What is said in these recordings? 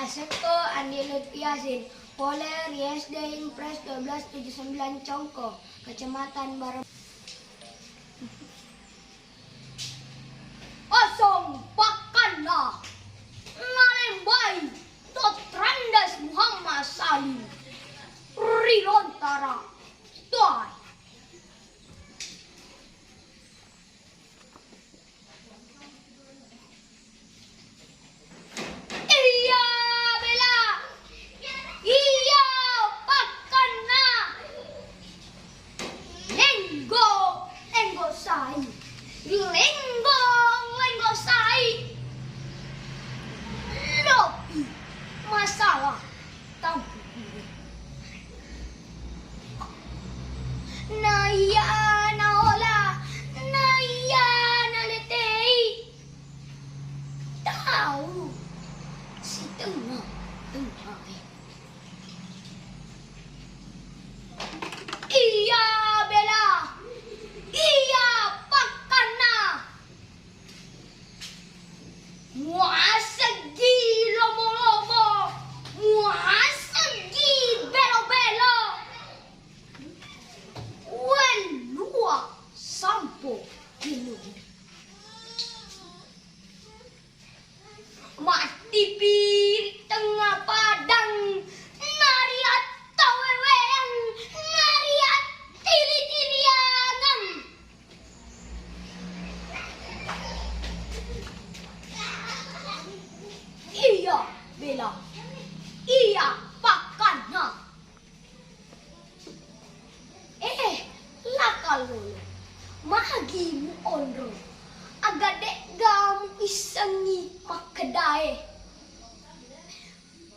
Seko Andi Lutfi Yasin, Poler YSD Impres 1279 Congko, Kecamatan Barem. Osong Pakana Ngalembai Totrandas Muhammad Salim Rilontara Toy. Iya Bella, iya Pakana Lenggo Sai Lenggo Sai Lopi masalah tampil Naya naola Naya naletei tahu si tengah iya Bella, iya Pakana muasegi lomo-lomo muasegi belo-belo welua sampo kinu mati pirik tengah padang nariat tawewean nariat tili-tiliangan iya Bella, iya Pakana lakal lolo magimu onro agadek gamu isengi makedai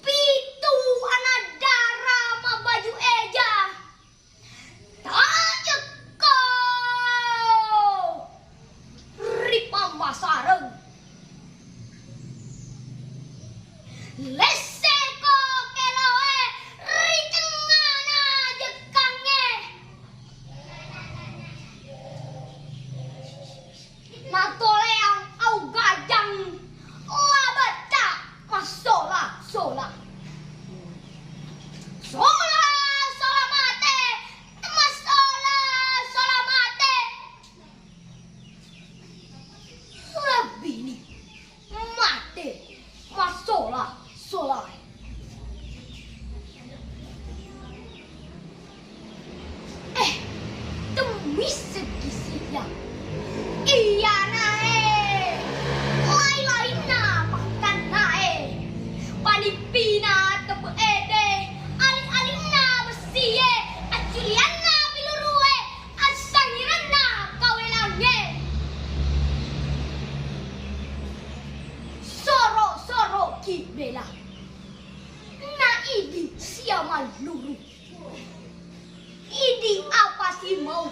pitu anadara ma baju eja tanya kau ripamba sareng leseko keloe ritengana jekange natoleang au gajang labata masola sola mate masola mate labini mate masola sola demi segisinya iya nae lain-lain na makan nae panipina tepe ede alin-alin na besiye aculian na pilurue asangiran na kawelange soro ki Bella na idi siaman luru idi apa sih mau